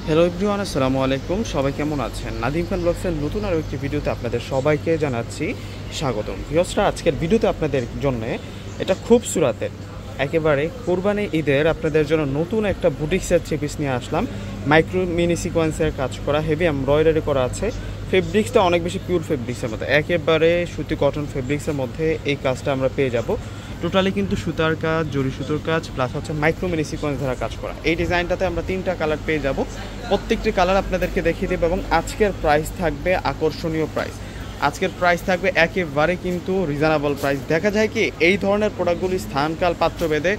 Hello everyone, আসসালামু আলাইকুম। সবাই কেমন আছেন? নাদিম খান ব্লগসের নতুন আরও একটি ভিডিওতে আপনাদের সবাইকে জানাচ্ছি স্বাগতম। ভিউয়ার্সরা, আজকের ভিডিওতে আপনাদের জন্য এটা খুব সুরাতের একেবারে কোরবানি ঈদের আপনাদের জন্য নতুন একটা বুটিক্সের থ্রি পিস নিয়ে আসলাম। মাইক্রো মিনি সিকোয়েন্সের কাজ করা, হেভি এমব্রয়ডারি করা আছে। ফেব্রিক্সটা অনেক বেশি পিওর ফেব্রিক্সের মধ্যে, একেবারে সুতি কটন ফেব্রিক্সের মধ্যে এই কাজটা আমরা পেয়ে যাব। টোটালি কিন্তু সুতার কাজ, জরি সুতোর কাজ, প্লাস হচ্ছে মাইক্রো মিনি সিকোয়েন্স দ্বারা কাজ করা। এই ডিজাইনটাতে আমরা 3টা কালার পেয়ে যাব। প্রত্যেকটি কালার আপনাদেরকে দেখিয়ে দেবো এবং আজকের প্রাইস থাকবে আকর্ষণীয় প্রাইস। আজকের প্রাইস থাকবে একেবারে কিন্তু রিজনেবল প্রাইস। দেখা যায় কি এই ধরনের প্রোডাক্টগুলি স্থানকাল পাত্র ভেদে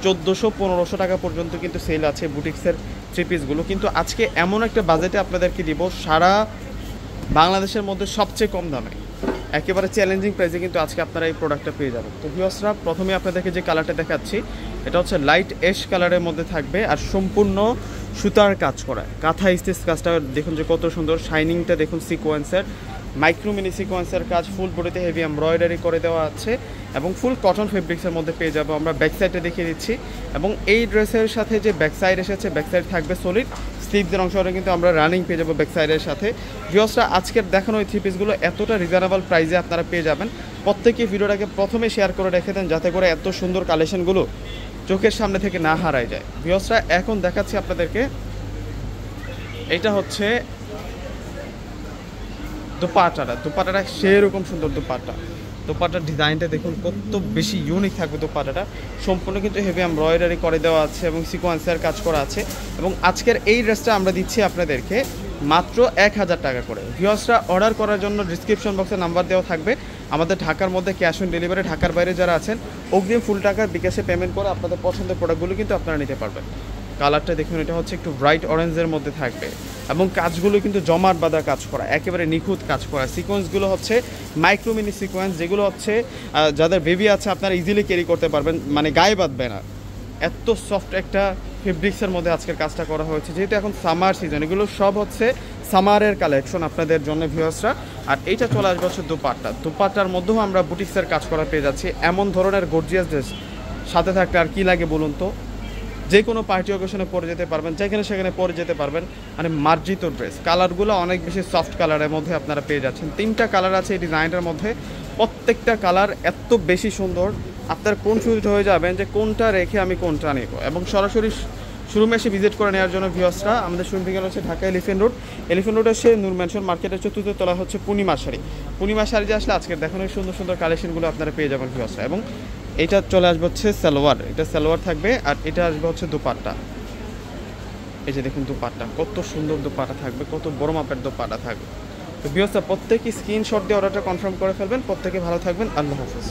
1400-1500 টাকা পর্যন্ত কিন্তু সেল আছে বুটিক্সের থ্রি পিসগুলো, কিন্তু আজকে এমন একটা বাজেটে আপনাদেরকে দিব সারা বাংলাদেশের মধ্যে সবচেয়ে কম দামে, একেবারে চ্যালেঞ্জিং প্রাইসে কিন্তু আজকে আপনারা এই প্রোডাক্টটা পেয়ে যাবেন। তো ভিউয়ার্সরা, প্রথমে আপনাদেরকে যে কালারটা দেখাচ্ছি এটা হচ্ছে লাইট অ্যাশ কালারের মধ্যে থাকবে আর সম্পূর্ণ সুতার কাজ করা, কাঁথা স্টিচ কাজটা দেখুন যে কত সুন্দর, শাইনিংটা দেখুন সিকোয়েন্সের, মাইক্রো মিনি সিকোয়েন্সের কাজ, ফুল বডিতে হেভি এমব্রয়ডারি করে দেওয়া আছে এবং ফুল কটন ফেব্রিক্সের মধ্যে পেয়ে যাবো। আমরা ব্যাক সাইডে দেখিয়ে দিচ্ছি এবং এই ড্রেসের সাথে যে ব্যাক সাইড এসেছে, ব্যাক সাইড থাকবে সলিড, স্লিভসের অংশটা কিন্তু আমরা রানিং পেয়ে যাবো ব্যাক সাইডের সাথে। ভিউয়ার্সরা, আজকের দেখানো এই থ্রি পিসগুলো এতটা রিজনেবল প্রাইসে আপনারা পেয়ে যাবেন। প্রত্যেকেই ভিডিওটাকে প্রথমে শেয়ার করে রেখে দেন যাতে করে এত সুন্দর কালেকশনগুলো চোখের সামনে থেকে না হারায় যায়। ভিউয়ার্সরা, এখন দেখাচ্ছি আপনাদেরকে, এটা হচ্ছে দুপাটাটা সেরকম সুন্দর দুপাটার ডিজাইনটা দেখুন কত বেশি ইউনিক থাকবে। দুপাটাটা সম্পূর্ণ কিন্তু হেভি এমব্রয়ডারি করে দেওয়া আছে এবং সিকোয়েন্সের কাজ করা আছে এবং আজকের এই ড্রেসটা আমরা দিচ্ছি আপনাদেরকে মাত্র 1000 টাকা করে। ভিউয়ার্সরা, অর্ডার করার জন্য ডিসক্রিপশন বক্সে নাম্বার দেওয়া থাকবে। আমাদের ঢাকার মধ্যে ক্যাশ অন ডেলিভারি, ঢাকার বাইরে যারা আছেন অগ্রিম ফুল টাকার বিকাশে পেমেন্ট করে আপনাদের পছন্দের প্রোডাক্টগুলো কিন্তু আপনারা নিতে পারবেন। কালারটা দেখুন, এটা হচ্ছে একটু ব্রাইট অরেঞ্জের মধ্যে থাকবে এবং কাজগুলো কিন্তু জমাট বাঁধা কাজ করা, একেবারে নিখুঁত কাজ করা। সিকোয়েন্সগুলো হচ্ছে মাইক্রো মিনি সিকোয়েন্স, যেগুলো হচ্ছে যাদের বেবি আছে আপনারা ইজিলি ক্যারি করতে পারবেন, মানে গায়ে বাঁধবে না। এত সফট একটা ফেব্রিক্সের মধ্যে আজকের কাজটা করা হয়েছে, যেহেতু এখন সামার সিজন, এগুলো সব হচ্ছে সামারের কালেকশন আপনাদের জন্য ভিউয়ার্সরা। আর এইটা চলে আসবে হচ্ছে দুপাট্টার মধ্যেও আমরা বুটিক্সের কাজ করা পেয়ে যাচ্ছি। এমন ধরনের গর্জিয়াস ড্রেস সাথে থাকলে আর কি লাগে বলুন তো? যে কোনো পার্টি অকেশনে পরে যেতে পারবেন, যেখানে সেখানে পরে যেতে পারবেন, মানে মার্জিত ড্রেস। কালারগুলো অনেক বেশি সফট কালারের মধ্যে আপনারা পেয়ে যাচ্ছেন। 3টা কালার আছে এই ডিজাইনটার মধ্যে, প্রত্যেকটা কালার এত বেশি সুন্দর আপনার কনফিউজড হয়ে যাবেন যে কোনটা রেখে আমি কোনটা নেব। এবং সরাসরি শোরুমে এসে ভিজিট করে নেওয়ার জন্য ভিউয়ার্সরা, আমাদের শোরুম ঠিকানা হচ্ছে ঢাকা এলিফেন্ট রোড এসে নূর ম্যানশন মার্কেটের 4র্থ তলা হচ্ছে পূর্ণিমা শাড়ি আসলে আজকের দেখানো সুন্দর সুন্দর কালেকশনগুলো আপনারা পেয়ে যাবেন ভিউয়ার্সরা। এবং এটা চলে আসবে হচ্ছে সালোয়ার, এটা সালোয়ার থাকবে আর এটা আসবে হচ্ছে দুপাট্টা। এই যে দেখুন দুপাট্টা, কত সুন্দর দুপাট্টা থাকবে, কত বড় মাপের দুপাট্টা থাকবে। তো ভিউয়ার্সরা, প্রত্যেকই স্ক্রিনশট দিয়ে অর্ডারটা কনফার্ম করে ফেলবেন। প্রত্যেকে ভালো থাকবেন, আল্লাহ হাফেজ।